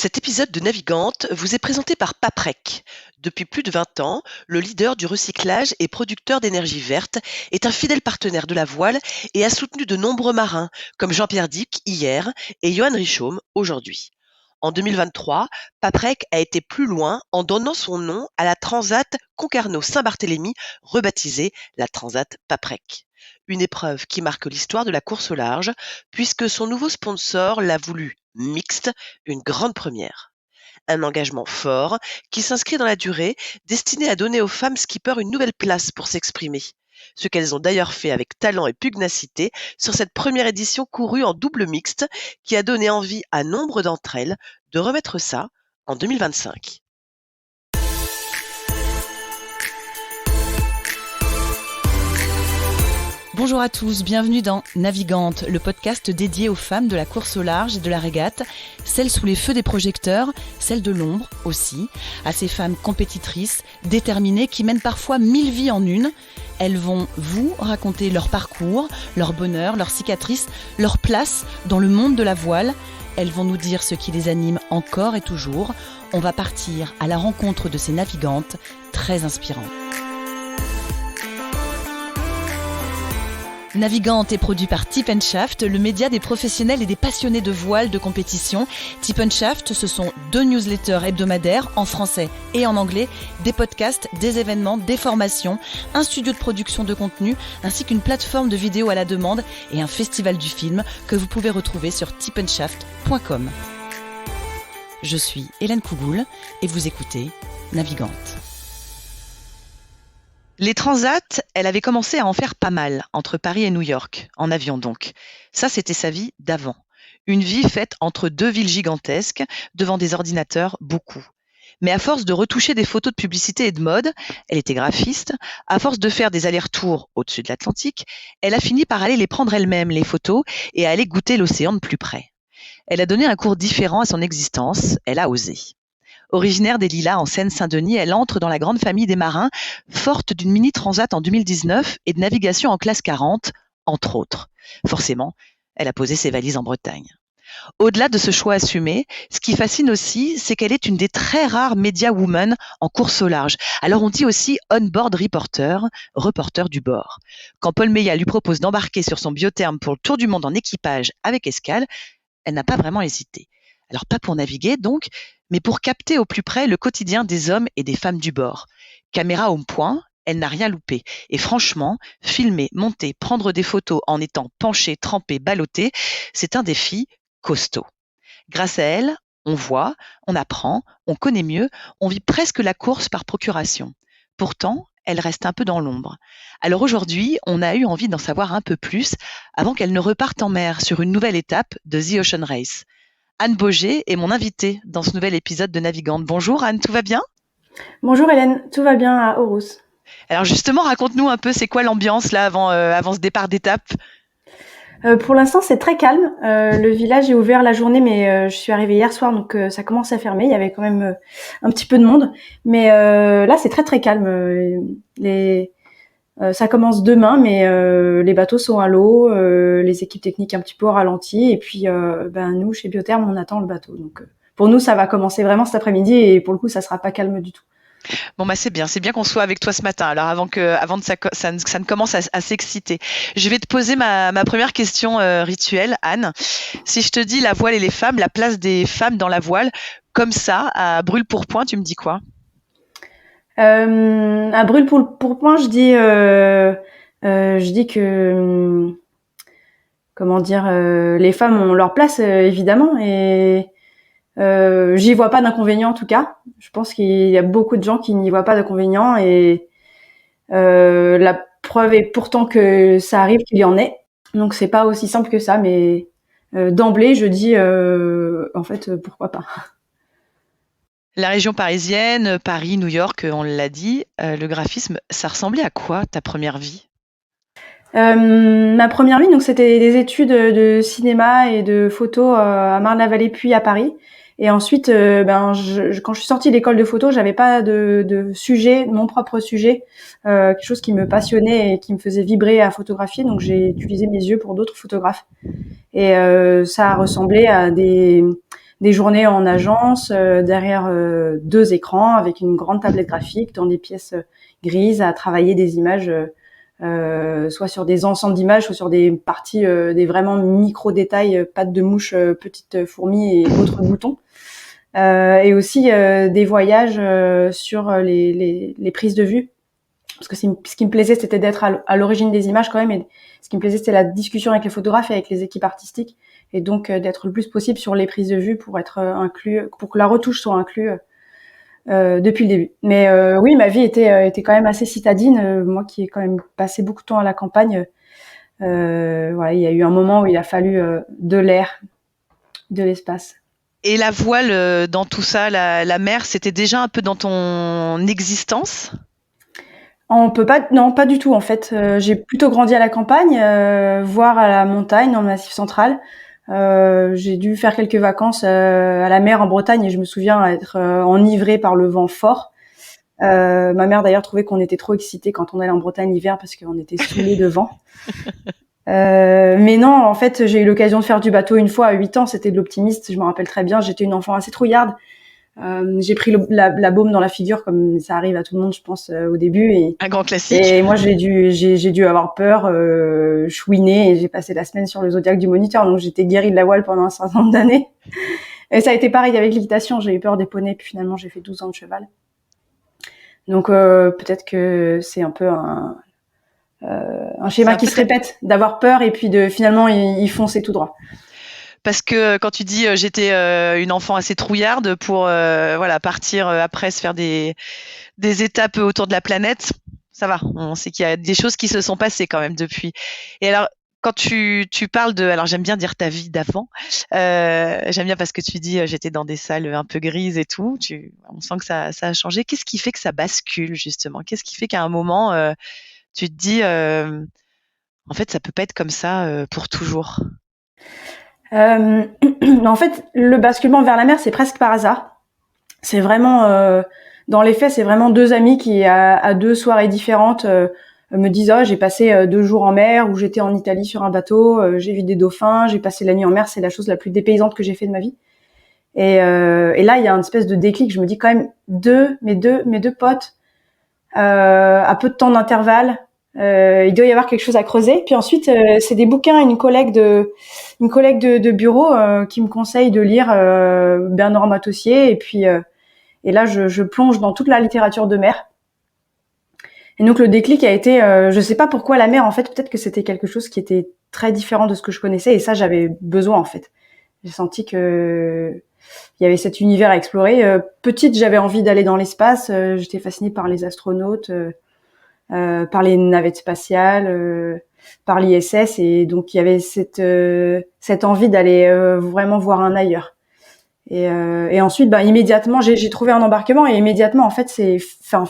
Cet épisode de Navigante vous est présenté par Paprec. Depuis plus de 20 ans, le leader du recyclage et producteur d'énergie verte est un fidèle partenaire de la voile et a soutenu de nombreux marins, comme Jean-Pierre Dick hier et Johan Richaume aujourd'hui. En 2023, Paprec a été plus loin en donnant son nom à la Transat Concarneau-Saint-Barthélemy, rebaptisée la Transat Paprec. Une épreuve qui marque l'histoire de la course au large, puisque son nouveau sponsor l'a voulu mixte, une grande première. Un engagement fort qui s'inscrit dans la durée, destiné à donner aux femmes skippers une nouvelle place pour s'exprimer. Ce qu'elles ont d'ailleurs fait avec talent et pugnacité sur cette première édition courue en double mixte qui a donné envie à nombre d'entre elles de remettre ça en 2025. Bonjour à tous, bienvenue dans Navigante, le podcast dédié aux femmes de la course au large et de la régate, celles sous les feux des projecteurs, celles de l'ombre aussi, à ces femmes compétitrices, déterminées, qui mènent parfois 1000 vies en une. Elles vont vous raconter leur parcours, leur bonheur, leurs cicatrices, leur place dans le monde de la voile. Elles vont nous dire ce qui les anime encore et toujours. On va partir à la rencontre de ces navigantes très inspirantes. Navigante est produit par Tip & Shaft, le média des professionnels et des passionnés de voile de compétition. Tip & Shaft, ce sont 2 newsletters hebdomadaires en français et en anglais, des podcasts, des événements, des formations, un studio de production de contenu, ainsi qu'une plateforme de vidéos à la demande et un festival du film que vous pouvez retrouver sur tipandshaft.com. Je suis Hélène Cougoul et vous écoutez Navigante. Les transats, elle avait commencé à en faire pas mal, entre Paris et New York, en avion donc. Ça, c'était sa vie d'avant. Une vie faite entre 2 villes gigantesques, devant des ordinateurs, beaucoup. Mais à force de retoucher des photos de publicité et de mode, elle était graphiste, à force de faire des allers-retours au-dessus de l'Atlantique, elle a fini par aller les prendre elle-même, les photos, et à aller goûter l'océan de plus près. Elle a donné un cours différent à son existence, elle a osé. Originaire des Lilas en Seine-Saint-Denis, elle entre dans la grande famille des marins, forte d'une mini-transat en 2019 et de navigation en classe 40, entre autres. Forcément, elle a posé ses valises en Bretagne. Au-delà de ce choix assumé, ce qui fascine aussi, c'est qu'elle est une des très rares media women en course au large. Alors on dit aussi on-board reporter du bord. Quand Paul Meillat lui propose d'embarquer sur son biotherme pour le tour du monde en équipage avec escale, elle n'a pas vraiment hésité. Alors pas pour naviguer donc, mais pour capter au plus près le quotidien des hommes et des femmes du bord. Caméra au point, elle n'a rien loupé. Et franchement, filmer, monter, prendre des photos en étant penchée, trempée, ballottée, c'est un défi costaud. Grâce à elle, on voit, on apprend, on connaît mieux, on vit presque la course par procuration. Pourtant, elle reste un peu dans l'ombre. Alors aujourd'hui, on a eu envie d'en savoir un peu plus avant qu'elle ne reparte en mer sur une nouvelle étape de The Ocean Race. Anne Boger est mon invitée dans ce nouvel épisode de Navigante. Bonjour Anne, tout va bien ? Bonjour Hélène, tout va bien à Aarhus. Alors justement, raconte-nous un peu, c'est quoi l'ambiance là avant ce départ d'étape ? Pour l'instant, c'est très calme. Le village est ouvert la journée, mais je suis arrivée hier soir, donc ça commence à fermer. Il y avait quand même un petit peu de monde. Mais là, c'est très très calme. Ça commence demain, mais les bateaux sont à l'eau, les équipes techniques un petit peu au ralenti. Et puis, nous, chez Biotherm, on attend le bateau. Donc, pour nous, ça va commencer vraiment cet après-midi. Et pour le coup, ça sera pas calme du tout. Bon c'est bien qu'on soit avec toi ce matin. Alors avant que ça ne commence à s'exciter, je vais te poser ma première question rituelle, Anne. Si je te dis la voile et les femmes, la place des femmes dans la voile, comme ça, à brûle-pourpoint, tu me dis quoi ? À brûle-pourpoint, je dis que comment dire, les femmes ont leur place évidemment, et j'y vois pas d'inconvénient en tout cas. Je pense qu'il y a beaucoup de gens qui n'y voient pas d'inconvénient, et la preuve est pourtant que ça arrive qu'il y en ait. Donc c'est pas aussi simple que ça, mais d'emblée je dis en fait pourquoi pas. La région parisienne, Paris, New York, on l'a dit, le graphisme, ça ressemblait à quoi ta première vie ? Ma première vie, donc c'était des études de cinéma et de photo à Marne-la-Vallée puis à Paris. Et ensuite, quand je suis sortie de l'école de photo, j'avais pas de sujet, mon propre sujet, quelque chose qui me passionnait et qui me faisait vibrer à photographier. Donc j'ai utilisé mes yeux pour d'autres photographes. Et ça a ressemblé à des des journées en agence, derrière 2 écrans, avec une grande tablette graphique, dans des pièces grises, à travailler des images, soit sur des ensembles d'images, soit sur des parties, des vraiment micro-détails, pattes de mouche, petites fourmis et autres boutons. Et aussi des voyages sur les prises de vue. Parce que ce qui me plaisait, c'était d'être à l'origine des images quand même. Et ce qui me plaisait, c'était la discussion avec les photographes et avec les équipes artistiques. Et donc, d'être le plus possible sur les prises de vue pour être inclus, pour que la retouche soit inclue depuis le début. Mais oui, ma vie était quand même assez citadine. Moi qui ai quand même passé beaucoup de temps à la campagne, voilà, il y a eu un moment où il a fallu de l'air, de l'espace. Et la voile dans tout ça, la mer, c'était déjà un peu dans ton existence? On peut pas, non, pas du tout en fait. J'ai plutôt grandi à la campagne, voire à la montagne, dans le Massif central. J'ai dû faire quelques vacances à la mer en Bretagne et je me souviens être enivrée par le vent fort. Ma mère d'ailleurs trouvait qu'on était trop excités quand on allait en Bretagne l'hiver parce qu'on était saoulés de vent. Mais non, en fait, j'ai eu l'occasion de faire du bateau une fois à 8 ans. C'était de l'optimiste, je me rappelle très bien. J'étais une enfant assez trouillarde. J'ai pris la baume dans la figure comme ça arrive à tout le monde, je pense, au début. Un grand classique. Et moi, j'ai dû avoir peur, chouiner, et j'ai passé la semaine sur le Zodiac du Moniteur, donc j'étais guérie de la voile pendant un certain nombre d'années. Et ça a été pareil avec l'équitation, j'ai eu peur des poneys, puis finalement j'ai fait 12 ans de cheval. Donc peut-être que c'est un peu un schéma qui se répète, d'avoir peur et puis de finalement y foncer tout droit. Parce que quand tu dis j'étais une enfant assez trouillarde pour voilà, partir après se faire des étapes autour de la planète, ça va. On sait qu'il y a des choses qui se sont passées quand même depuis. Et alors, quand tu parles de... Alors, j'aime bien dire ta vie d'avant. J'aime bien parce que tu dis j'étais dans des salles un peu grises et tout. On sent que ça a changé. Qu'est-ce qui fait que ça bascule, justement? Qu'est-ce qui fait qu'à un moment, tu te dis en fait, ça peut pas être comme ça pour toujours? En fait, le basculement vers la mer, c'est presque par hasard. C'est vraiment, dans les faits, c'est vraiment 2 amis qui, à 2 soirées différentes, me disent: «Oh, j'ai passé 2 jours en mer», ou «J'étais en Italie sur un bateau, j'ai vu des dauphins, j'ai passé la nuit en mer, c'est la chose la plus dépaysante que j'ai fait de ma vie». Et là, il y a une espèce de déclic. Je me dis quand même, mes deux potes, à peu de temps d'intervalle, il doit y avoir quelque chose à creuser. Puis ensuite, c'est des bouquins, une collègue de bureau qui me conseille de lire Bernard Matossier. Et puis et là, je plonge dans toute la littérature de mer. Et donc le déclic a été, je sais pas pourquoi la mer, en fait, peut-être que c'était quelque chose qui était très différent de ce que je connaissais, et ça j'avais besoin en fait. J'ai senti que il y avait cet univers à explorer. Petite, j'avais envie d'aller dans l'espace. J'étais fascinée par les astronautes, par les navettes spatiales, par l'ISS, et donc il y avait cette envie d'aller vraiment voir un ailleurs. Et ensuite, immédiatement, j'ai trouvé un embarquement, et immédiatement, en fait,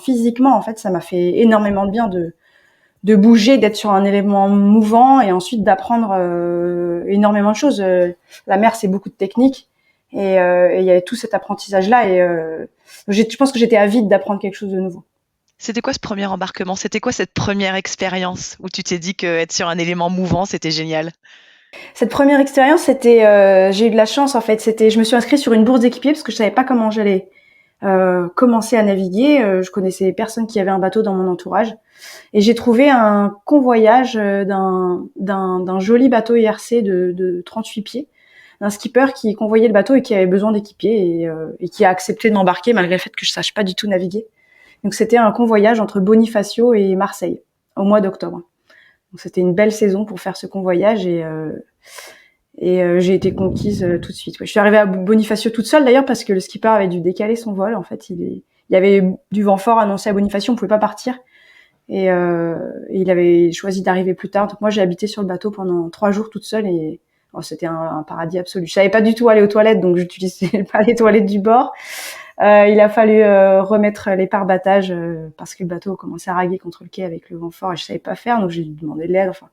physiquement, en fait, ça m'a fait énormément de bien de bouger, d'être sur un élément mouvant, et ensuite d'apprendre énormément de choses. La mer, c'est beaucoup de techniques, et il y avait tout cet apprentissage-là, et je pense que j'étais avide d'apprendre quelque chose de nouveau. C'était quoi ce premier embarquement? C'était quoi cette première expérience où tu t'es dit qu'être sur un élément mouvant, c'était génial? Cette première expérience, c'était, j'ai eu de la chance en fait. Je me suis inscrite sur une bourse d'équipier parce que je savais pas comment j'allais commencer à naviguer. Je connaissais personne qui avait un bateau dans mon entourage, et j'ai trouvé un convoyage d'un joli bateau IRC de 38 pieds, d'un skipper qui convoyait le bateau et qui avait besoin d'équipiers, et qui a accepté de m'embarquer malgré le fait que je sache pas du tout naviguer. Donc c'était un convoyage entre Bonifacio et Marseille au mois d'octobre. Donc c'était une belle saison pour faire ce convoyage, et j'ai été conquise tout de suite. Ouais. Je suis arrivée à Bonifacio toute seule d'ailleurs parce que le skipper avait dû décaler son vol. En fait, il y avait du vent fort annoncé à Bonifacio, on pouvait pas partir, et il avait choisi d'arriver plus tard. Donc moi, j'ai habité sur le bateau pendant 3 jours toute seule, et c'était un paradis absolu. Je savais pas du tout aller aux toilettes, donc j'utilisais pas les toilettes du bord. Il a fallu remettre les pare-battages parce que le bateau commençait à raguer contre le quai avec le vent fort, et je savais pas faire, donc j'ai demandé de l'aide. Enfin,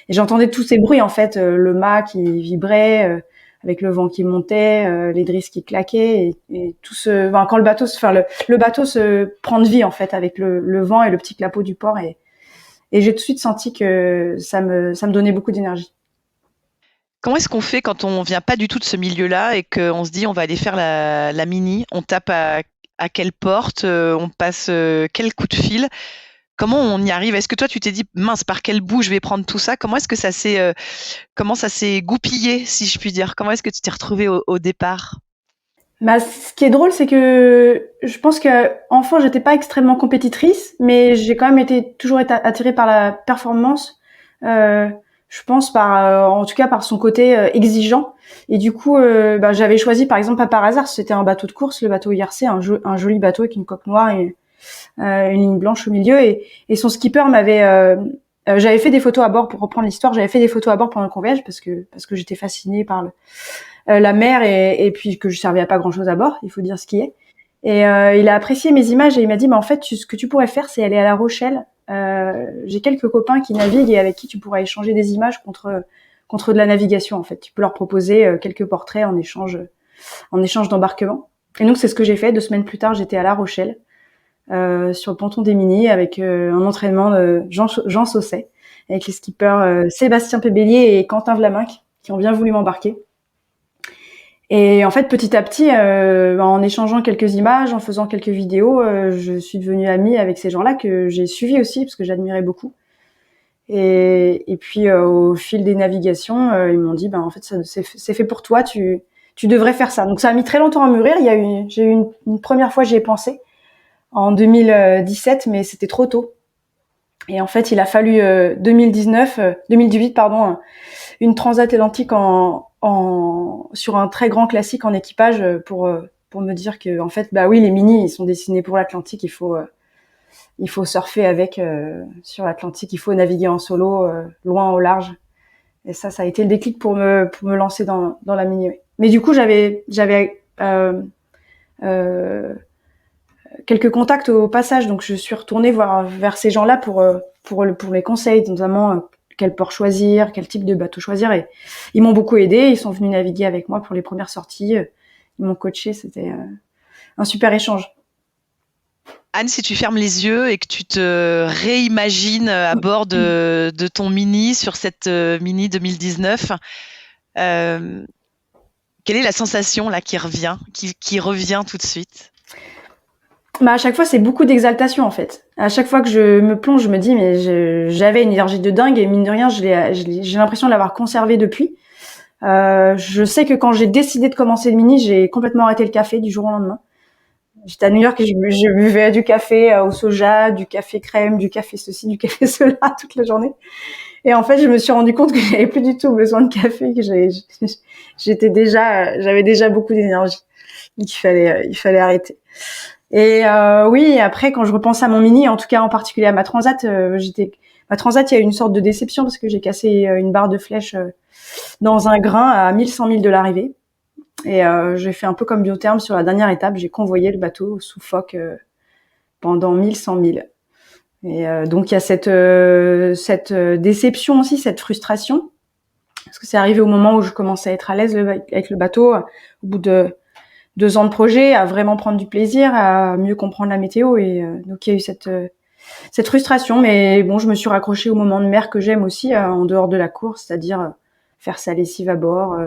et j'entendais tous ces bruits en fait, le mât qui vibrait avec le vent qui montait, les drisses qui claquaient, et tout quand le bateau le bateau se prend de vie en fait avec le vent et le petit clapot du port, et j'ai tout de suite senti que ça me donnait beaucoup d'énergie. Comment est-ce qu'on fait quand on vient pas du tout de ce milieu-là et qu'on se dit on va aller faire la mini? On tape à quelle porte? On passe quel coup de fil? Comment on y arrive? Est-ce que toi tu t'es dit mince par quel bout je vais prendre tout ça? Comment est-ce que comment ça s'est goupillé si je puis dire? Comment est-ce que tu t'es retrouvée au départ? Bah, ce qui est drôle, c'est que je pense que enfant, j'étais pas extrêmement compétitrice, mais j'ai quand même toujours été attirée par la performance. Euh, je pense en tout cas par son côté exigeant. Et du coup, bah, j'avais choisi par exemple pas par hasard, c'était un bateau de course, le bateau IRC, un joli bateau avec une coque noire et une ligne blanche au milieu. Et son skipper j'avais fait des photos à bord pour reprendre l'histoire. J'avais fait des photos à bord pendant le convoyage parce que j'étais fascinée par la mer et puis que je servais à pas grand chose à bord, il faut dire ce qui est. Et il a apprécié mes images et il m'a dit, bah en fait, ce que tu pourrais faire, c'est aller à La Rochelle. J'ai quelques copains qui naviguent et avec qui tu pourras échanger des images contre de la navigation en fait. Tu peux leur proposer quelques portraits en échange d'embarquement. Et donc c'est ce que j'ai fait. 2 semaines plus tard, j'étais à La Rochelle sur le ponton des Mini avec un entraînement de Jean Sausset avec les skippers Sébastien Pébélier et Quentin Vlaminck qui ont bien voulu m'embarquer. Et en fait, petit à petit, en échangeant quelques images, en faisant quelques vidéos, je suis devenue amie avec ces gens-là que j'ai suivis aussi parce que j'admirais beaucoup. Et puis au fil des navigations, ils m'ont dit, en fait, c'est fait pour toi, tu devrais faire ça. Donc ça a mis très longtemps à mûrir. J'ai eu une première fois, j'y ai pensé en 2017, mais c'était trop tôt. Et en fait, il a fallu 2018, pardon, une transatlantique sur un très grand classique en équipage pour me dire que en fait, bah oui, les mini, ils sont dessinés pour l'Atlantique. Il faut surfer avec sur l'Atlantique. Il faut naviguer en solo, loin au large. Et ça a été le déclic pour me lancer dans la mini. Mais du coup, j'avais quelques contacts au passage, donc je suis retournée vers ces gens-là pour les conseils, notamment quel port choisir, quel type de bateau choisir. Et ils m'ont beaucoup aidé. Ils sont venus naviguer avec moi pour les premières sorties. Ils m'ont coaché. C'était un super échange. Anne, si tu fermes les yeux et que tu te réimagines à bord de ton mini sur cette mini 2019, quelle est la sensation là qui revient tout de suite? À chaque fois, c'est beaucoup d'exaltation en fait. À chaque fois que je me plonge, je me dis mais j'avais une énergie de dingue et mine de rien, j'ai l'impression de l'avoir conservée depuis. Je sais que quand j'ai décidé de commencer le mini, j'ai complètement arrêté le café du jour au lendemain. J'étais à New York et je buvais du café au soja, du café crème, du café ceci, du café cela toute la journée. Et en fait, je me suis rendu compte que j'avais plus du tout besoin de café, que j'avais déjà beaucoup d'énergie. Donc il fallait arrêter. Et oui, après quand je repense à mon mini, en tout cas en particulier à ma transat, ma transat, il y a eu une sorte de déception parce que j'ai cassé une barre de flèche dans un grain à 1100 milles de l'arrivée. Et j'ai fait un peu comme Biotherme sur la dernière étape, j'ai convoyé le bateau sous Foc pendant 1100 milles. Et donc il y a cette déception aussi, cette frustration, parce que c'est arrivé au moment où je commençais à être à l'aise avec le bateau, au bout de 2 ans de projet, à vraiment prendre du plaisir, à mieux comprendre la météo. Et donc il y a eu cette frustration, mais bon, je me suis raccrochée au moment de mer que j'aime aussi, en dehors de la course, c'est-à-dire faire sa lessive à bord,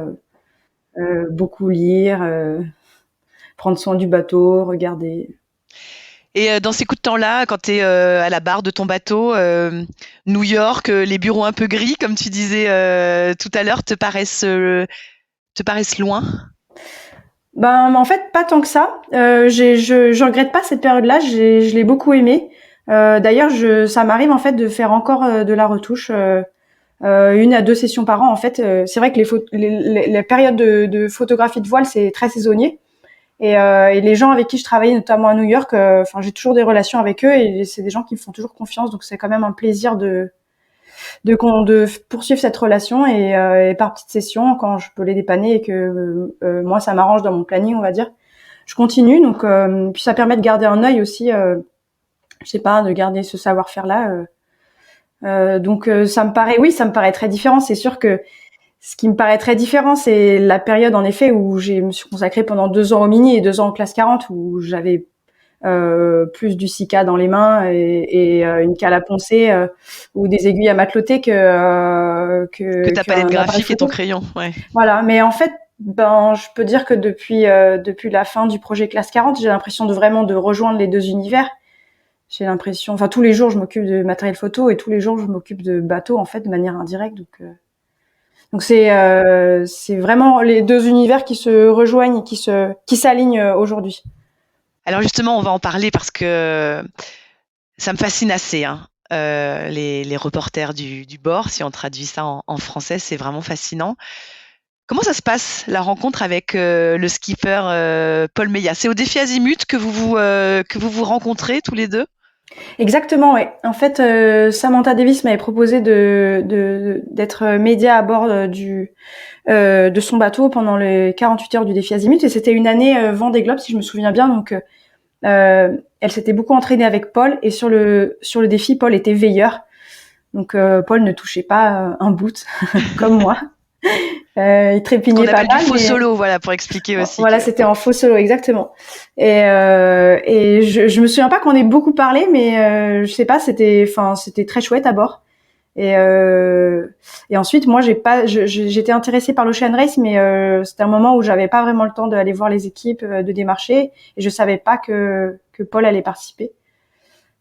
beaucoup lire, prendre soin du bateau, regarder. Et dans ces coups de temps-là, quand tu es à la barre de ton bateau, New York, les bureaux un peu gris, comme tu disais tout à l'heure, te paraissent loin? En fait, pas tant que ça. Je regrette pas cette période-là. Je l'ai beaucoup aimée. D'ailleurs, ça m'arrive en fait de faire encore de la retouche, 1 à 2 sessions par an. En fait, c'est vrai que les périodes de photographie de voile, c'est très saisonnier. Et les gens avec qui je travaillais, notamment à New York, j'ai toujours des relations avec eux et c'est des gens qui me font toujours confiance. Donc c'est quand même un plaisir de poursuivre cette relation et par petites sessions, quand je peux les dépanner et que moi ça m'arrange dans mon planning, on va dire, je continue. Donc puis ça permet de garder un œil aussi, je sais pas, de garder ce savoir-faire là. Donc ça me paraît très différent. C'est sûr que ce qui me paraît très différent, c'est la période en effet où je me suis consacrée pendant 2 ans au mini et 2 ans en classe 40 où j'avais plus du Sika dans les mains et une cale à poncer ou des aiguilles à mateloter Que ta palette graphique et ton crayon. Ouais. Voilà, mais en fait, je peux dire que depuis la fin du projet Classe 40, j'ai l'impression de rejoindre les deux univers. J'ai l'impression, enfin tous les jours je m'occupe de matériel photo et tous les jours je m'occupe de bateaux en fait de manière indirecte. Donc c'est vraiment les deux univers qui se rejoignent et qui s'alignent aujourd'hui. Alors justement, on va en parler parce que ça me fascine assez. Hein. Les reporters du bord, si on traduit ça en français, c'est vraiment fascinant. Comment ça se passe, la rencontre avec le skipper Paul Meillat? C'est au défi Azimut que vous vous rencontrez tous les deux? Exactement, ouais. En fait, Samantha Davis m'avait proposé d'être média à bord de son bateau pendant les 48 heures du défi Azimut, et c'était une année Vendée Globe, si je me souviens bien. Donc, elle s'était beaucoup entraînée avec Paul, et sur le défi, Paul était veilleur. Donc, Paul ne touchait pas un boot comme moi. Il trépignait pas mal. On appelle du faux solo, voilà, pour expliquer aussi. Voilà, c'était en faux solo, exactement. Et je me souviens pas qu'on ait beaucoup parlé, mais je sais pas, c'était très chouette à bord. Et ensuite, moi, j'étais intéressée par l'Ocean Race, mais c'était un moment où j'avais pas vraiment le temps d'aller voir les équipes, de démarcher, et je savais pas que Paul allait participer.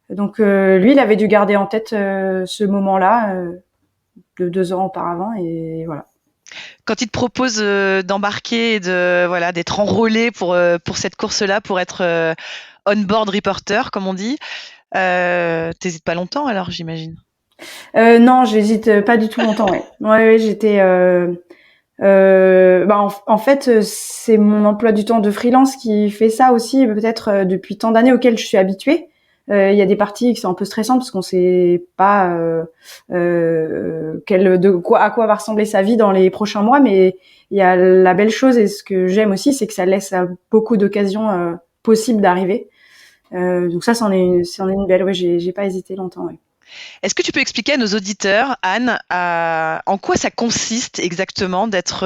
Donc lui, il avait dû garder en tête ce moment-là de 2 ans auparavant, et voilà. Quand il te propose d'embarquer et d'être enrôlé pour cette course-là, pour être on-board reporter, comme on dit, t'hésites pas longtemps alors, j'imagine? Non, j'hésite pas du tout longtemps. Ouais, j'étais. En fait, c'est mon emploi du temps de freelance qui fait ça aussi, peut-être depuis tant d'années auxquelles je suis habituée. Il y a des parties qui sont un peu stressantes parce qu'on sait pas à quoi va ressembler sa vie dans les prochains mois, mais il y a la belle chose, et ce que j'aime aussi, c'est que ça laisse beaucoup d'occasions possibles d'arriver. Donc ça, c'en est une belle. Ouais, j'ai pas hésité longtemps. Ouais. Est-ce que tu peux expliquer à nos auditeurs, Anne, en quoi ça consiste exactement d'être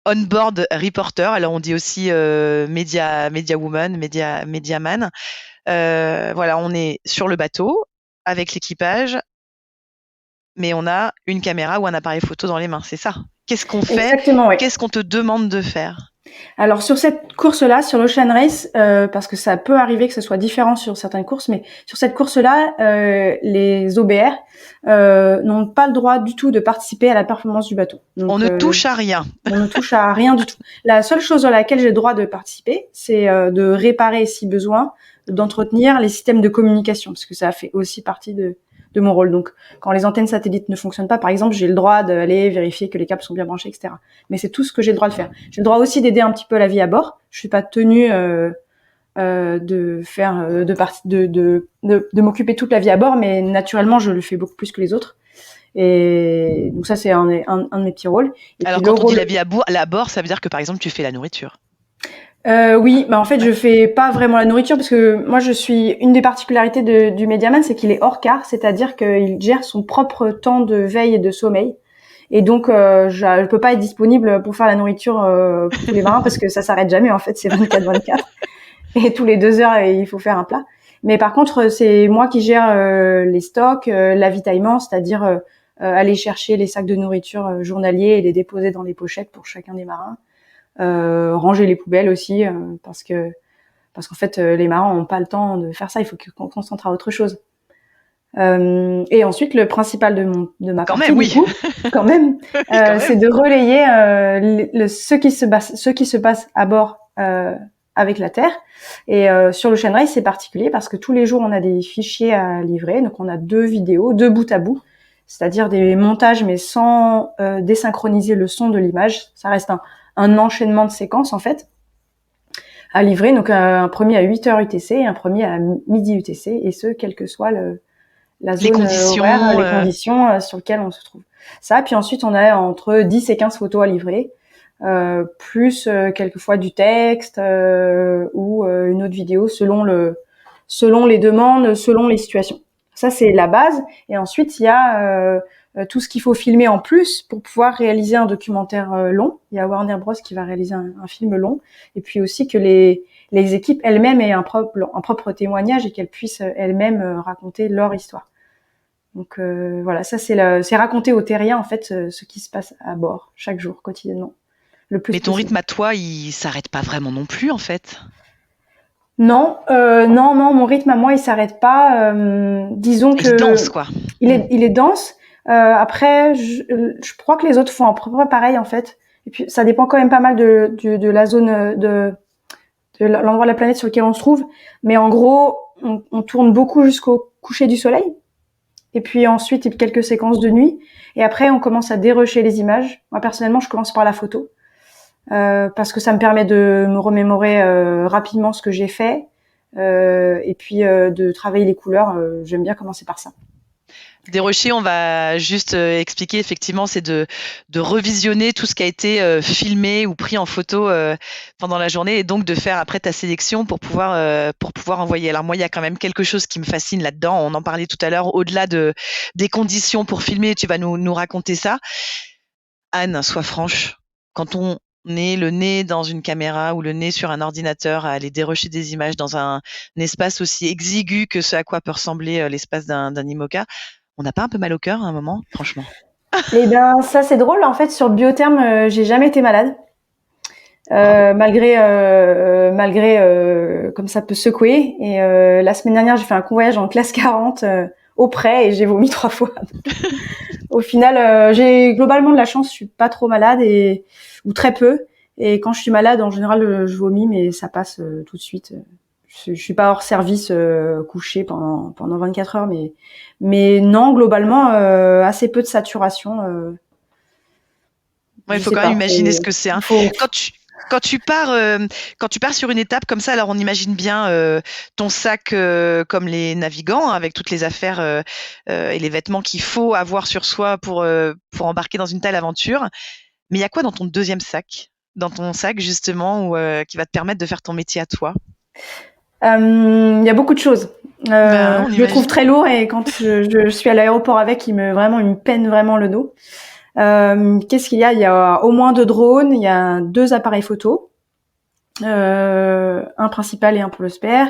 on-board reporter? Alors on dit aussi media woman, media man. Voilà, on est sur le bateau avec l'équipage, mais on a une caméra ou un appareil photo dans les mains, c'est ça? Qu'est-ce qu'on fait? Exactement, ouais. Qu'est-ce qu'on te demande de faire? Alors sur cette course-là, sur l'Ocean Race, parce que ça peut arriver que ce soit différent sur certaines courses, mais sur cette course-là, les OBR n'ont pas le droit du tout de participer à la performance du bateau. Donc, on ne touche à rien. On ne touche à rien du tout. La seule chose dans laquelle j'ai le droit de participer, c'est de réparer si besoin, d'entretenir les systèmes de communication, parce que ça fait aussi partie de mon rôle. Donc, quand les antennes satellites ne fonctionnent pas, par exemple, j'ai le droit d'aller vérifier que les câbles sont bien branchés, etc. Mais c'est tout ce que j'ai le droit de faire. J'ai le droit aussi d'aider un petit peu à la vie à bord. Je suis pas tenue de faire de m'occuper toute la vie à bord, mais naturellement, je le fais beaucoup plus que les autres. Et donc ça, c'est un de mes petits rôles. Et alors, quand on dit la vie à bord, ça veut dire que, par exemple, tu fais la nourriture. Oui, en fait, je fais pas vraiment la nourriture parce que moi, une des particularités du Mediaman, c'est qu'il est hors quart, c'est-à-dire qu'il gère son propre temps de veille et de sommeil. Et donc, je peux pas être disponible pour faire la nourriture pour tous les marins parce que ça s'arrête jamais. En fait, c'est 24/24 et tous les 2 heures, il faut faire un plat. Mais par contre, c'est moi qui gère les stocks, l'avitaillement, c'est-à-dire aller chercher les sacs de nourriture journaliers et les déposer dans les pochettes pour chacun des marins. Ranger les poubelles aussi parce qu'en fait les marins ont pas le temps de faire ça, il faut qu'on se concentre à autre chose. Et ensuite le principal de ma partie, oui. du coup, quand même, c'est de relayer ce qui se passe à bord avec la Terre. Et sur l'Ocean Race, c'est particulier parce que tous les jours on a des fichiers à livrer, donc on a 2 vidéos, 2 bout à bout, c'est-à-dire des montages mais sans désynchroniser le son de l'image. Ça reste un enchaînement de séquences en fait à livrer, donc un premier à 8h UTC et un premier à midi UTC, et ce quelle que soit la zone horaire, les conditions sur lesquelles on se trouve. Ça, puis ensuite on a entre 10 et 15 photos à livrer, plus quelquefois du texte ou une autre vidéo selon les demandes, selon les situations. Ça, c'est la base. Et ensuite, il y a tout ce qu'il faut filmer en plus pour pouvoir réaliser un documentaire long. Il y a Warner Bros qui va réaliser un film long. Et puis aussi que les les équipes elles-mêmes aient un propre témoignage et qu'elles puissent elles-mêmes raconter leur histoire. Donc voilà, ça c'est raconter aux terriens en fait ce qui se passe à bord chaque jour, quotidiennement, le plus Mais ton possible. rythme à toi, il s'arrête pas vraiment non plus, en fait. Non, non, mon rythme à moi il s'arrête pas. Disons Il danse, que quoi. il est dense. Après, je crois que les autres font à peu près pareil en fait. Et puis ça dépend quand même pas mal de la zone de l'endroit de la planète sur lequel on se trouve. Mais en gros, on tourne beaucoup jusqu'au coucher du soleil. Et puis ensuite, il y a quelques séquences de nuit. Et après, on commence à dérocher les images. Moi, personnellement, je commence par la photo. Parce que ça me permet de me remémorer rapidement ce que j'ai fait. Et puis de travailler les couleurs. J'aime bien commencer par ça. Dérocher, on va juste expliquer, effectivement, c'est de revisionner tout ce qui a été filmé ou pris en photo pendant la journée et donc de faire après ta sélection pour pouvoir envoyer. Alors moi, il y a quand même quelque chose qui me fascine là-dedans. On en parlait tout à l'heure, au-delà des conditions pour filmer, tu vas nous raconter ça. Anne, sois franche, quand on est le nez dans une caméra ou le nez sur un ordinateur à aller dérocher des images dans un espace aussi exigu que ce à quoi peut ressembler l'espace d'un IMOCA, on n'a pas un peu mal au cœur à un moment, franchement? Et ben ça c'est drôle. En fait, sur Biotherm, j'ai jamais été malade. Bravo. Malgré comme ça peut secouer. Et la semaine dernière, j'ai fait un convoyage en classe 40 au près et j'ai vomi 3 fois. Au final, j'ai globalement de la chance, je suis pas trop malade ou très peu. Et quand je suis malade, en général, je vomis, mais ça passe tout de suite. Je suis pas hors service couché pendant 24 heures, mais non, globalement, assez peu de saturation. Ouais, Je il faut sais quand même pas. imaginer ce que c'est, hein. Faut, Quand tu quand tu pars quand tu pars sur une étape comme ça, alors on imagine bien ton sac comme les navigants, hein, avec toutes les affaires et les vêtements qu'il faut avoir sur soi pour embarquer dans une telle aventure. Mais il y a quoi dans ton deuxième sac? Dans ton sac justement où, qui va te permettre de faire ton métier à toi? Il y a beaucoup de choses. Ben, on Je le trouve imagine. très lourd et quand je suis à l'aéroport avec, il me peine vraiment le dos. Qu'est-ce qu'il y a? Il y a au moins 2 drones, il y a 2 appareils photo, un principal et un pour le spare.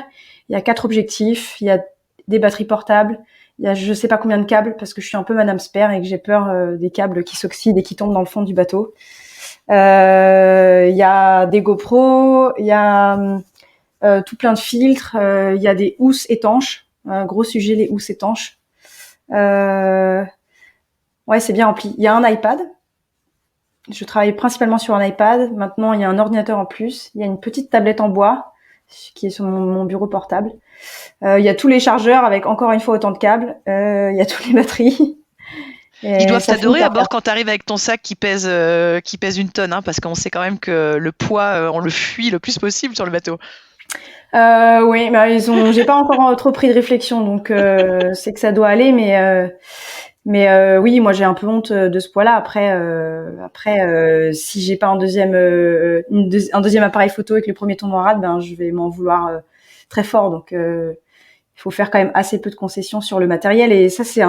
Il y a 4 objectifs, il y a des batteries portables, il y a je sais pas combien de câbles parce que je suis un peu Madame Spare et que j'ai peur des câbles qui s'oxydent et qui tombent dans le fond du bateau. Il y a des GoPro, il y a tout plein de filtres, il y a des housses étanches, un gros sujet les housses étanches. Ouais, c'est bien rempli. Il y a un iPad. Je travaille principalement sur un iPad. Maintenant, il y a un ordinateur en plus. Il y a une petite tablette en bois qui est sur mon bureau portable. Il y a tous les chargeurs avec encore une fois autant de câbles. Il y a toutes les batteries. Ils Et doivent ça finit t'adorer à par faire. bord quand tu arrives avec ton sac qui pèse une tonne, hein, parce qu'on sait quand même que le poids, on le fuit le plus possible sur le bateau. Oui, bah j'ai pas encore trop pris de réflexion, donc c'est que ça doit aller, mais oui, moi j'ai un peu honte de ce poids-là. Après, si j'ai pas un deuxième appareil photo et que le premier tombe en rade, ben je vais m'en vouloir très fort. Donc il faut faire quand même assez peu de concessions sur le matériel, et ça c'est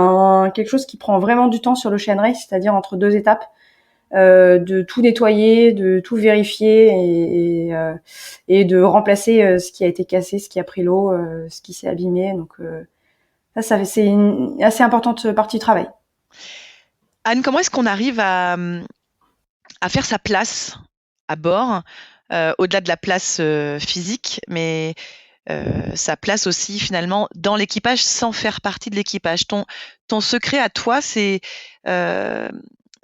quelque chose qui prend vraiment du temps sur l'Ocean Race, c'est-à-dire entre 2 étapes. De tout nettoyer, de tout vérifier et de remplacer ce qui a été cassé, ce qui a pris l'eau, ce qui s'est abîmé. Donc c'est une assez importante partie du travail. Anne, comment est-ce qu'on arrive à faire sa place à bord, au-delà de la place physique, mais sa place aussi finalement dans l'équipage sans faire partie de l'équipage? Ton secret à toi, c'est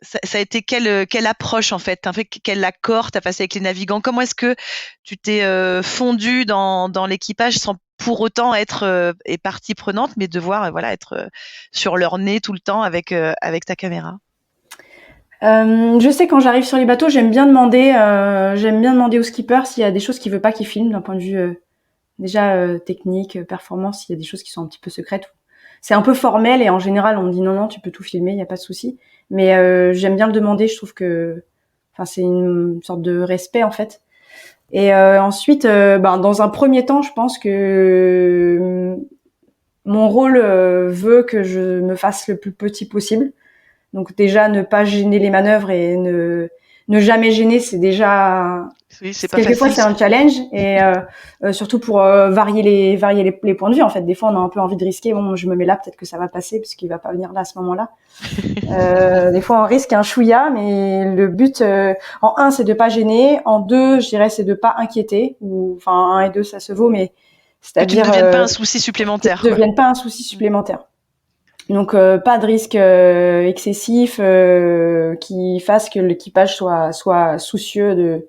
ça a été quelle approche en fait? T'as fait quel accord t'as passé avec les navigants? Comment est-ce que tu t'es fondu dans l'équipage sans pour autant être et partie prenante, mais devoir voilà être sur leur nez tout le temps avec ta caméra? Je sais quand j'arrive sur les bateaux, j'aime bien demander au skipper s'il y a des choses qu'il veut pas qu'il filme d'un point de vue déjà technique, performance, s'il y a des choses qui sont un petit peu secrètes. C'est un peu formel et en général on me dit non non tu peux tout filmer, il y a pas de souci. Mais j'aime bien le demander, je trouve que enfin c'est une sorte de respect en fait. Et ensuite dans un premier temps, je pense que mon rôle veut que je me fasse le plus petit possible. Donc déjà ne pas gêner les manœuvres et ne jamais gêner, c'est déjà Oui, c'est pas Quelquefois, c'est facile. un challenge et surtout pour varier les points de vue. En fait, des fois, on a un peu envie de risquer. Bon, je me mets là, peut-être que ça va passer parce qu'il va pas venir là à ce moment-là. Des fois, on risque un chouïa, mais le but, en un, c'est de pas gêner. En deux, je dirais, c'est de pas inquiéter. Ou enfin, un et deux, ça se vaut, mais Que tu ne c'est-à-dire deviennes pas un souci que supplémentaire, ne quoi. devienne pas un souci supplémentaire. Donc, pas de risque excessif qui fasse que l'équipage soit soucieux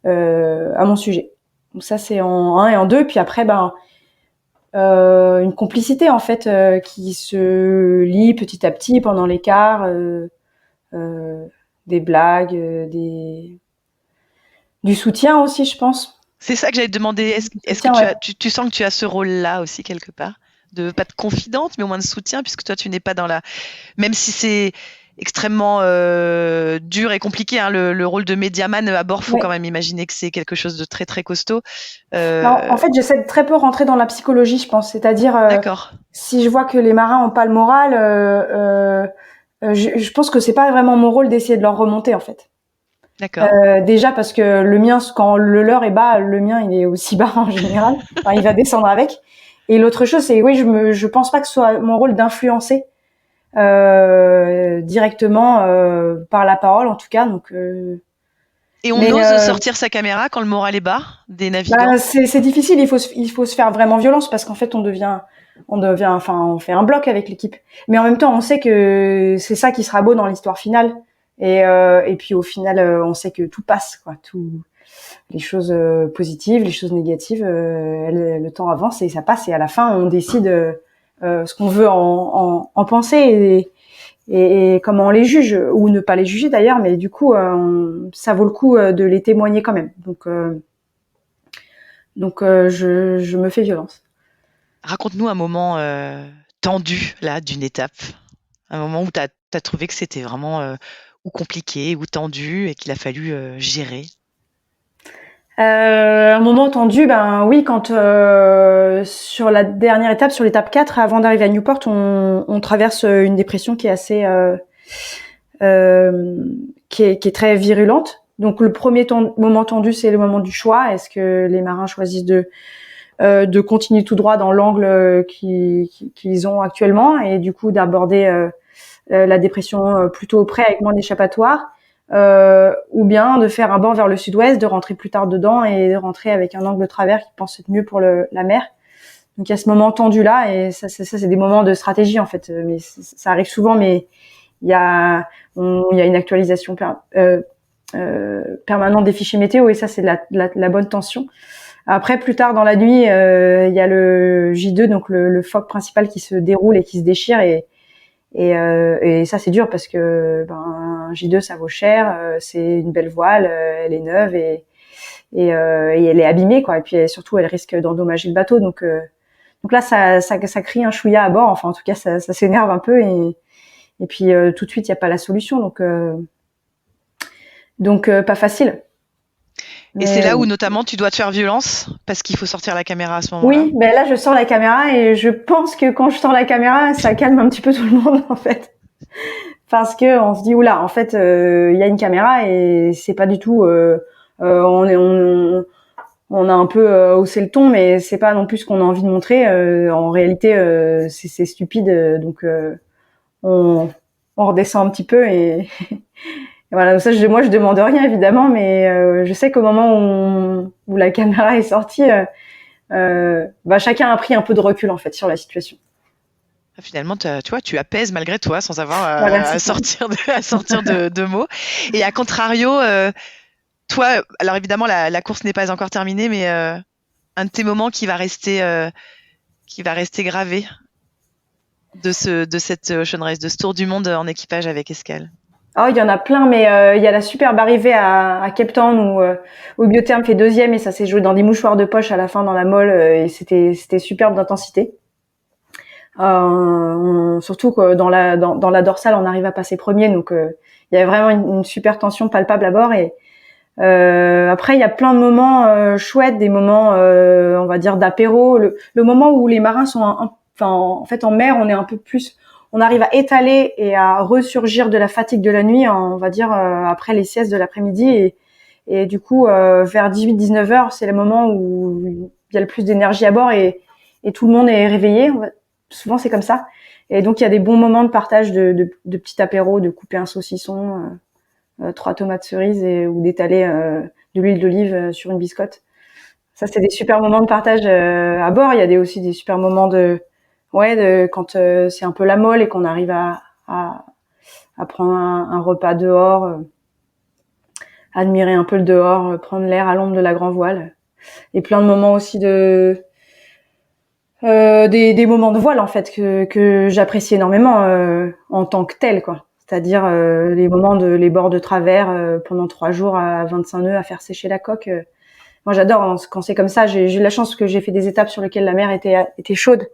à mon sujet. Donc ça, c'est en un et en deux. Puis après, une complicité en fait qui se lie petit à petit pendant l'écart, des blagues, du soutien aussi, je pense. C'est ça que j'allais te demander. Est-ce que Soutien, ouais. tu sens que tu as ce rôle-là aussi quelque part? Pas de confidente, mais au moins de soutien, puisque toi, tu n'es pas dans la... Même si c'est extrêmement dur et compliqué, hein, le rôle de médiaman à bord, faut Ouais. quand même imaginer que c'est quelque chose de très, très costaud. Non, en fait, j'essaie de très peu rentrer dans la psychologie, je pense. C'est-à-dire, D'accord, si je vois que les marins ont pas le moral, je pense que c'est pas vraiment mon rôle d'essayer de leur remonter, en fait. d'accord. Déjà parce que le mien, quand le leur est bas, le mien il est aussi bas en général. Enfin, il va descendre avec. Et l'autre chose, c'est oui, je pense pas que ce soit mon rôle d'influencer directement par la parole, en tout cas. Donc, Et on mais ose sortir sa caméra quand le moral est bas des bah, navigants? c'est difficile. Il faut se faire vraiment violence parce qu'en fait, enfin, on fait un bloc avec l'équipe. Mais en même temps, on sait que c'est ça qui sera beau dans l'histoire finale. Et puis au final, on sait que tout passe, quoi. Tout, les choses positives, les choses négatives, le temps avance et ça passe. Et à la fin, on décide ce qu'on veut en penser et comment on les juge ou ne pas les juger d'ailleurs. Mais du coup, ça vaut le coup de les témoigner quand même. Donc, je me fais violence. Raconte-nous un moment tendu là d'une étape, un moment où tu as trouvé que c'était vraiment ou compliqué ou tendu et qu'il a fallu gérer. Un moment tendu, ben oui, quand sur la dernière étape, sur l'étape 4, avant d'arriver à Newport, on traverse une dépression qui est assez qui est très virulente. Donc le premier moment tendu, c'est le moment du choix. Est-ce que les marins choisissent de continuer tout droit dans l'angle qu'ils ont actuellement et du coup d'aborder la dépression plutôt près avec moins d'échappatoire, ou bien de faire un bord vers le sud-ouest, de rentrer plus tard dedans et de rentrer avec un angle de travers qui pense être mieux pour la mer. Donc il y a ce moment tendu là et ça c'est des moments de stratégie en fait, mais ça arrive souvent, mais il y a une actualisation permanente des fichiers météo et ça c'est la bonne tension. Après, plus tard dans la nuit, il y a le J2, donc le foc principal qui se déroule et qui se déchire et ça c'est dur parce que un J2 ça vaut cher, c'est une belle voile, elle est neuve et elle est abîmée quoi. Et puis surtout elle risque d'endommager le bateau. Donc là ça crie un chouïa à bord. Enfin en tout cas ça s'énerve un peu et puis tout de suite il y a pas la solution. Donc pas facile. Et c'est Mais là où notamment tu dois te faire violence parce qu'il faut sortir la caméra à ce moment-là. oui, ben là je sors la caméra et je pense que quand je sors la caméra, ça calme un petit peu tout le monde en fait, parce que on se dit oula, en fait, il y a une caméra et c'est pas du tout. On a un peu haussé le ton, mais c'est pas non plus ce qu'on a envie de montrer. En réalité, c'est stupide, donc on, on redescend un petit peu et voilà. Ça, moi je demande rien évidemment, mais je sais qu'au moment où la caméra est sortie. Chacun a pris un peu de recul en fait sur la situation. Finalement, tu vois, tu apaises malgré toi sans avoir Voilà, à c'est ça. sortir de mots. Et à contrario, toi, alors évidemment, la course n'est pas encore terminée, mais un de tes moments qui va rester gravé de cette Ocean Race, de ce tour du monde en équipage avec escale. Oh, il y en a plein, mais il y a la superbe arrivée à Cape Town où Biotherm fait deuxième et ça s'est joué dans des mouchoirs de poche à la fin dans la molle et c'était superbe d'intensité. Surtout que dans la dorsale, on arrive à passer premier, donc il y avait vraiment une super tension palpable à bord. Et après, il y a plein de moments chouettes, des moments, on va dire, d'apéro. Le moment où les marins sont, en fait, en mer, on est un peu plus, on arrive à étaler et à ressurgir de la fatigue de la nuit, on va dire, après les siestes de l'après-midi. Et du coup, vers 18-19 heures, c'est le moment où il y a le plus d'énergie à bord et tout le monde est réveillé. Souvent, c'est comme ça. Et donc, il y a des bons moments de partage de petits apéros, de couper un saucisson, 3 tomates cerises ou d'étaler de l'huile d'olive sur une biscotte. Ça, c'est des super moments de partage à bord. Il y a aussi des super moments quand c'est un peu la molle et qu'on arrive à prendre un repas dehors, admirer un peu le dehors, prendre l'air à l'ombre de la grand voile. Et plein de moments aussi des moments de voile en fait que j'apprécie énormément en tant que tel, quoi. C'est-à-dire les bords de travers pendant 3 jours à 25 nœuds à faire sécher la coque. Moi, j'adore quand c'est comme ça. J'ai eu la chance que j'ai fait des étapes sur lesquelles la mer était chaude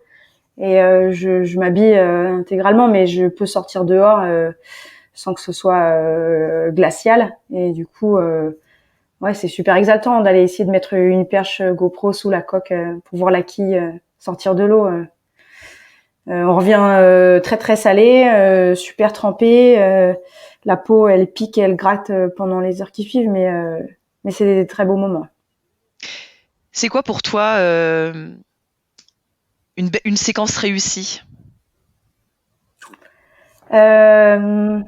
et je m'habille intégralement, mais je peux sortir dehors sans que ce soit glacial. Et du coup, ouais, c'est super exaltant d'aller essayer de mettre une perche GoPro sous la coque pour voir la quille sortir de l'eau. On revient très très salé, super trempé. La peau, elle pique et elle gratte pendant les heures qui suivent, mais c'est des très beaux moments. C'est quoi pour toi une séquence réussie? Une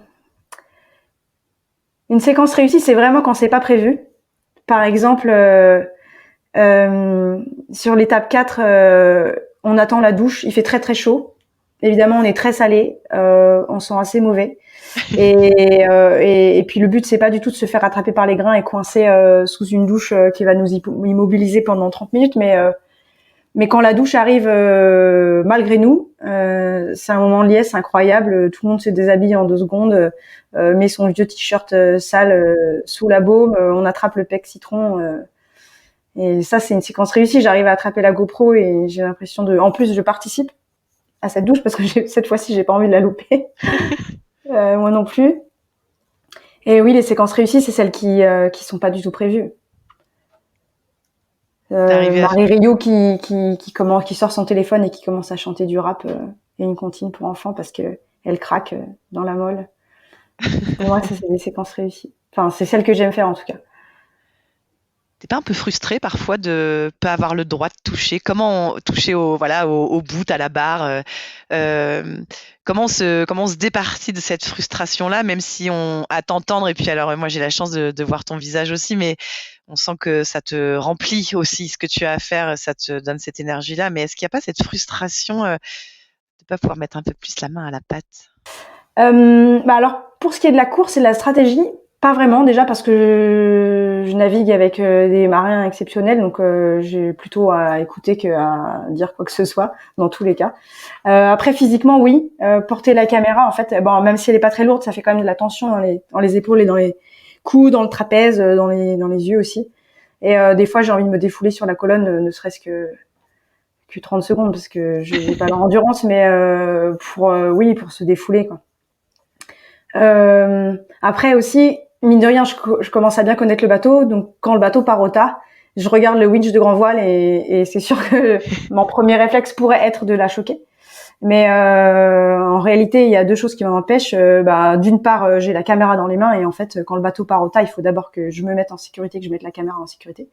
séquence réussie, c'est vraiment quand c'est pas prévu. Par exemple, sur l'étape 4, on attend la douche, il fait très très chaud. Évidemment, on est très salé, on sent assez mauvais. Et puis le but, c'est pas du tout de se faire attraper par les grains et coincer sous une douche qui va nous immobiliser pendant 30 minutes, mais quand la douche arrive malgré nous, c'est un moment de liesse incroyable. Tout le monde se déshabille en 2 secondes, met son vieux t-shirt sale sous la baume, on attrape le pec citron. Et ça, c'est une séquence réussie. J'arrive à attraper la GoPro et j'ai l'impression En plus, je participe à cette douche parce que cette fois-ci, j'ai pas envie de la louper. Moi non plus. Et oui, les séquences réussies, c'est celles qui sont pas du tout prévues. Marie Rio qui sort son téléphone et qui commence à chanter du rap et une comptine pour enfants parce que elle craque dans la molle. Pour moi, ça, c'est des séquences réussies. Enfin, c'est celles que j'aime faire en tout cas. T'es pas un peu frustré parfois de pas avoir le droit de toucher? Comment toucher au bout, à la barre? Comment on se départit de cette frustration-là, même si à t'entendre, et puis alors moi j'ai la chance de voir ton visage aussi, mais on sent que ça te remplit aussi ce que tu as à faire, ça te donne cette énergie-là. Mais est-ce qu'il n'y a pas cette frustration de pas pouvoir mettre un peu plus la main à la pâte? Alors, pour ce qui est de la course et de la stratégie, pas vraiment, déjà parce que je navigue avec des marins exceptionnels, donc j'ai plutôt à écouter qu'à dire quoi que ce soit, dans tous les cas. Après, physiquement, oui, porter la caméra, en fait, bon, même si elle est pas très lourde, ça fait quand même de la tension dans les épaules et dans les coups, dans le trapèze, dans les yeux aussi. Et des fois, j'ai envie de me défouler sur la colonne, ne serait-ce que 30 secondes, parce que j'ai pas l'endurance, mais pour se défouler, quoi. Après aussi, mine de rien, je commence à bien connaître le bateau, donc quand le bateau part au tas, je regarde le winch de grand voile et c'est sûr que mon premier réflexe pourrait être de la choquer. Mais en réalité, il y a 2 choses qui m'en empêchent. D'une part, j'ai la caméra dans les mains et en fait, quand le bateau part au tas, il faut d'abord que je me mette en sécurité, que je mette la caméra en sécurité.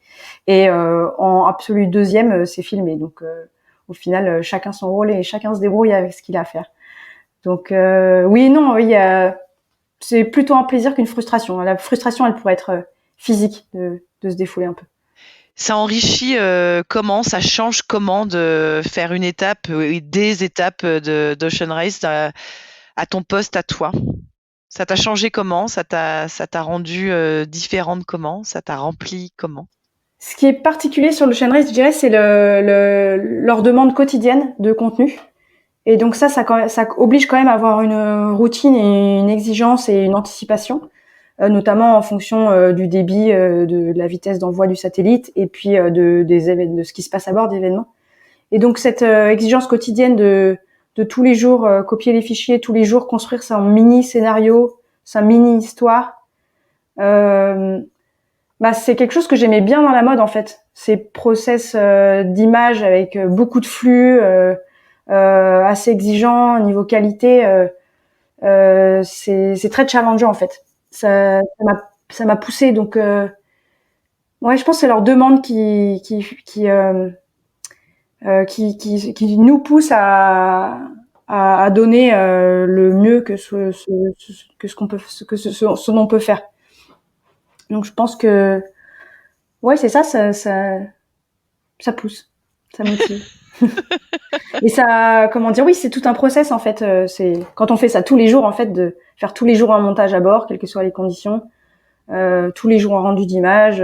Et en absolu deuxième, c'est filmer. Donc au final, chacun son rôle et chacun se débrouille avec ce qu'il a à faire. Donc oui et non, oui. C'est plutôt un plaisir qu'une frustration. La frustration, elle pourrait être physique, de se défouler un peu. Ça enrichit comment? Ça change comment de faire une étape et des étapes d'Ocean Race à ton poste, à toi? Ça t'a changé comment? Ça t'a rendu différente comment? Ça t'a rempli comment? Ce qui est particulier sur l'Ocean Race, je dirais, c'est leur demande quotidienne de contenu. Et donc ça oblige quand même à avoir une routine et une exigence et une anticipation, notamment en fonction du débit, de la vitesse d'envoi du satellite et puis de ce qui se passe à bord d'événements. Et donc cette exigence quotidienne de tous les jours copier les fichiers, tous les jours construire son mini scénario, sa mini histoire, c'est quelque chose que j'aimais bien dans la mode en fait. Ces process d'image avec beaucoup de flux, assez exigeant niveau qualité, c'est très challengeant en fait. Ça m'a poussé, donc Ouais, je pense que c'est leur demande qui nous pousse à donner le mieux que ce qu'on peut, ce dont on peut faire. Donc je pense que ouais, c'est ça pousse, ça motive. Et ça, comment dire, oui, c'est tout un process en fait. C'est quand on fait ça tous les jours en fait, de faire tous les jours un montage à bord, quelles que soient les conditions, tous les jours un rendu d'image,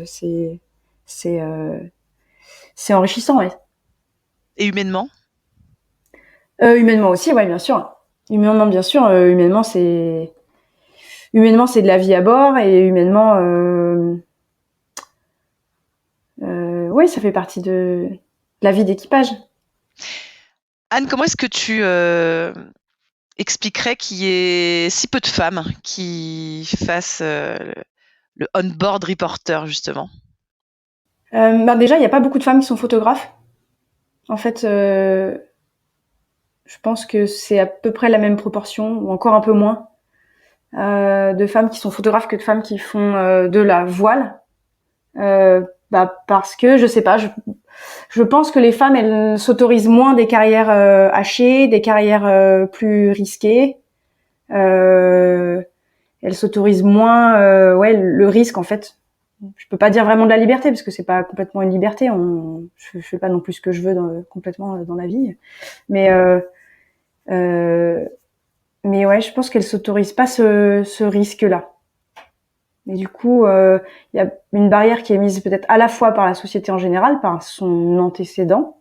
c'est euh, c'est enrichissant, ouais. Et humainement? Humainement aussi, ouais, bien sûr. Humainement, bien sûr. Humainement, c'est de la vie à bord et humainement, oui, ça fait partie de la vie d'équipage. Anne, comment est-ce que tu expliquerais qu'il y ait si peu de femmes qui fassent le on-board reporter, justement? Bah déjà, il n'y a pas beaucoup de femmes qui sont photographes. En fait, je pense que c'est à peu près la même proportion, ou encore un peu moins, de femmes qui sont photographes que de femmes qui font de la voile. Parce que je sais pas, je pense que les femmes elles s'autorisent moins des carrières hachées, des carrières plus risquées. Euh, Elles s'autorisent moins, ouais, le risque en fait. Je peux pas dire vraiment de la liberté parce que c'est pas complètement une liberté. Je fais pas non plus ce que je veux complètement dans la vie. Mais euh, mais ouais, je pense qu'elles s'autorisent pas ce risque-là. Et du coup, il y a une barrière qui est mise peut-être à la fois par la société en général, par son antécédent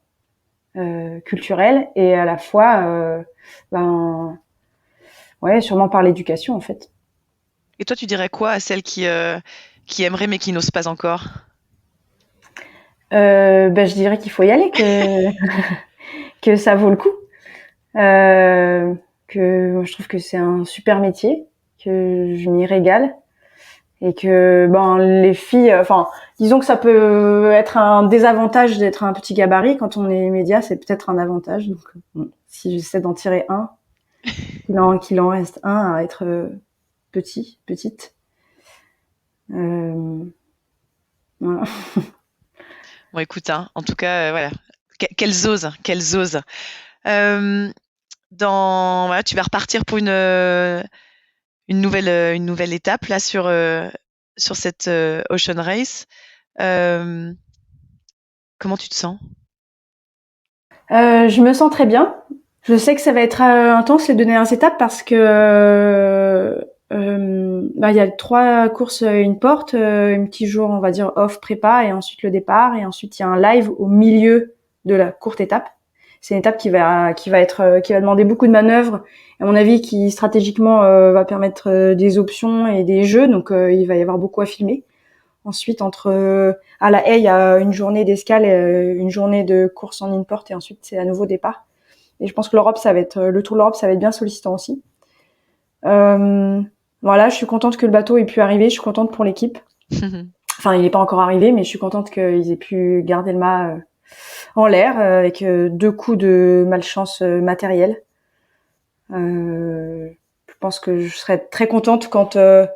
culturel, et à la fois, ouais, sûrement par l'éducation en fait. Et toi, tu dirais quoi à celles qui aimeraient mais qui n'osent pas encore? Je dirais qu'il faut y aller, que ça vaut le coup, que moi, je trouve que c'est un super métier, que je m'y régale et que les filles, enfin disons que ça peut être un désavantage d'être un petit gabarit quand on est média, c'est peut-être un avantage. Donc bon, si j'essaie d'en tirer un, qu'il en reste un à être petite. Euh, voilà. Bon, écoute, hein, en tout cas, voilà. Qu'elles osent, qu'elles osent. Euh, voilà, tu vas repartir pour une nouvelle étape là sur cette Ocean Race. Euh, Comment tu te sens? Je me sens très bien. Je sais que ça va être intense les deux dernières étapes parce que il y a 3 courses, une porte, un petit jour on va dire off prépa et ensuite le départ et ensuite il y a un live au milieu de la courte étape. C'est une étape qui va demander beaucoup de manœuvres, à mon avis qui stratégiquement va permettre des options et des jeux, donc il va y avoir beaucoup à filmer. Ensuite, à La Haye, il y a une journée d'escale, une journée de course en import et ensuite c'est à nouveau départ. Et je pense que le Tour de l'Europe, ça va être bien sollicitant aussi. Euh, voilà, je suis contente que le bateau ait pu arriver. Je suis contente pour l'équipe. Enfin, il n'est pas encore arrivé, mais je suis contente qu'ils aient pu garder le mât en l'air avec 2 coups de malchance matérielle. Je pense que je serai très contente quand le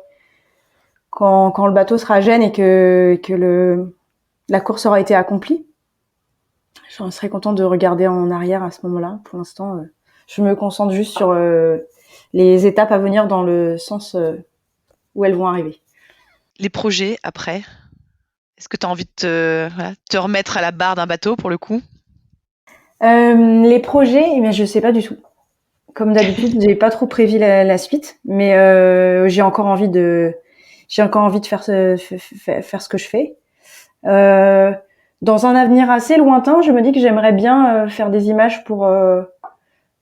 bateau sera à Gênes et que la course aura été accomplie. Je serais contente de regarder en arrière à ce moment-là. Pour l'instant, je me concentre juste sur les étapes à venir dans le sens où elles vont arriver. Les projets après? Est-ce que tu as envie de te remettre à la barre d'un bateau pour le coup? Les projets, mais je sais pas du tout. Comme d'habitude, j'ai pas trop prévu la suite, mais j'ai encore envie de faire faire ce que je fais. Dans un avenir assez lointain, je me dis que j'aimerais bien faire des images pour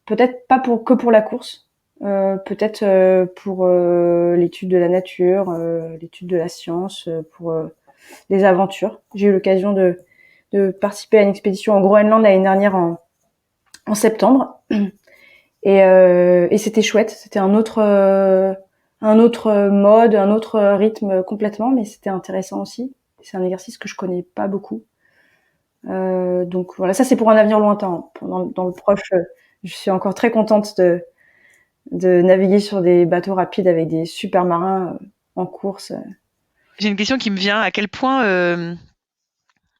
peut-être pas que pour la course, peut-être pour l'étude de la nature, l'étude de la science, pour des aventures. J'ai eu l'occasion de participer à une expédition au Groenland l'année dernière en septembre et c'était chouette. C'était un autre mode, un autre rythme complètement, mais c'était intéressant aussi. C'est un exercice que je connais pas beaucoup. Donc voilà, ça c'est pour un avenir lointain. Dans le proche, je suis encore très contente de naviguer sur des bateaux rapides avec des super marins en course. J'ai une question qui me vient. À quel point,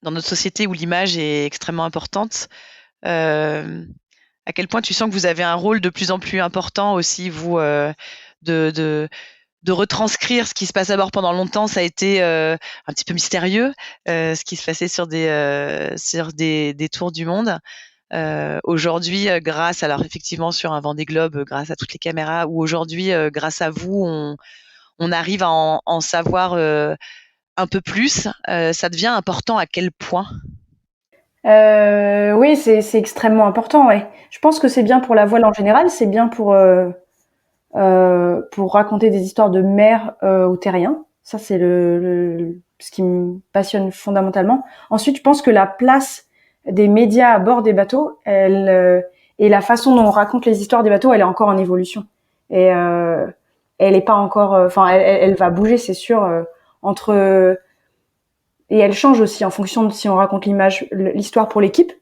dans notre société où l'image est extrêmement importante, à quel point tu sens que vous avez un rôle de plus en plus important aussi, vous, de retranscrire ce qui se passe à bord pendant longtemps, ça a été un petit peu mystérieux, ce qui se passait sur des tours du monde. Aujourd'hui, grâce, alors effectivement sur un Vendée Globe, grâce à toutes les caméras, ou aujourd'hui, grâce à vous, on arrive à en savoir un peu plus. Ça devient important à quel point? Oui, c'est extrêmement important, ouais. Je pense que c'est bien pour la voile en général, c'est bien pour raconter des histoires de mer aux terriens. Ça, c'est ce qui me passionne fondamentalement. Ensuite, je pense que la place des médias à bord des bateaux, et la façon dont on raconte les histoires des bateaux, elle est encore en évolution. Et elle est pas encore, elle va bouger, c'est sûr, et elle change aussi en fonction de si on raconte l'histoire pour l'équipe,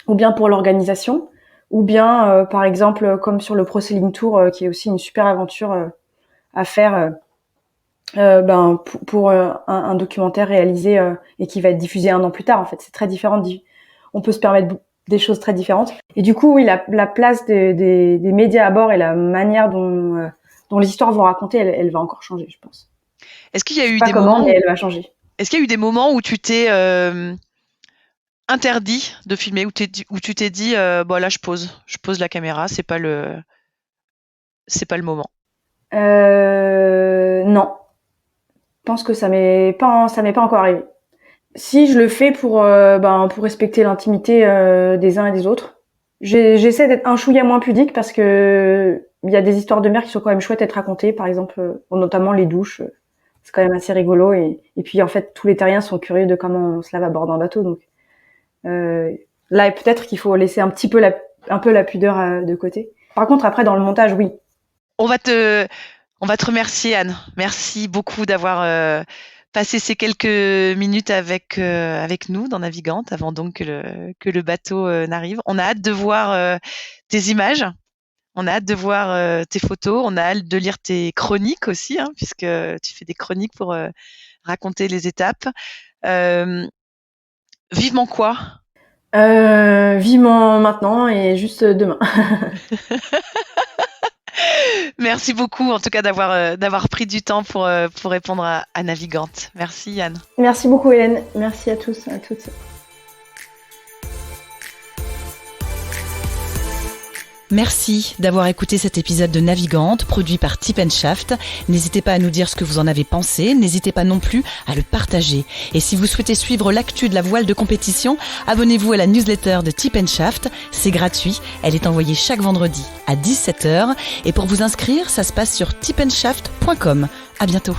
ou bien pour l'organisation, ou bien, par exemple, comme sur le Pro Sailing Tour, qui est aussi une super aventure à faire, pour un documentaire réalisé et qui va être diffusé 1 an plus tard. En fait, c'est très différent. On peut se permettre des choses très différentes. Et du coup, oui, la place des médias à bord et la manière dont les histoires vont raconter, elle va encore changer, je pense. Est-ce qu'il y a eu des moments, mais elle va changer. Est-ce qu'il y a eu des moments où tu t'es interdit de filmer, où tu t'es dit bon là je pose la caméra, c'est pas le moment? Non. Je pense que ça m'est pas encore arrivé. Si je le fais pour respecter l'intimité des uns et des autres. J'essaie d'être un chouïa moins pudique parce que il y a des histoires de mer qui sont quand même chouettes à être racontées, par exemple notamment les douches. C'est quand même assez rigolo et puis en fait tous les terriens sont curieux de comment on se lave à bord d'un bateau, donc là peut-être qu'il faut laisser un peu la pudeur de côté. Par contre après dans le montage, oui. On va te remercier, Anne. Merci beaucoup d'avoir passé ces quelques minutes avec nous dans Navigante avant donc que le bateau n'arrive. On a hâte de voir tes images. On a hâte de voir tes photos. On a hâte de lire tes chroniques aussi, hein, puisque tu fais des chroniques pour raconter les étapes. Vivement quoi? Vivement maintenant et juste demain. Merci beaucoup, en tout cas, d'avoir pris du temps pour répondre à Navigante. Merci, Yann. Merci beaucoup, Hélène. Merci à tous, à toutes. Merci d'avoir écouté cet épisode de Navigante, produit par Tip & Shaft. N'hésitez pas à nous dire ce que vous en avez pensé. N'hésitez pas non plus à le partager. Et si vous souhaitez suivre l'actu de la voile de compétition, abonnez-vous à la newsletter de Tip & Shaft. C'est gratuit. Elle est envoyée chaque vendredi à 17h. Et pour vous inscrire, ça se passe sur tipandshaft.com. À bientôt.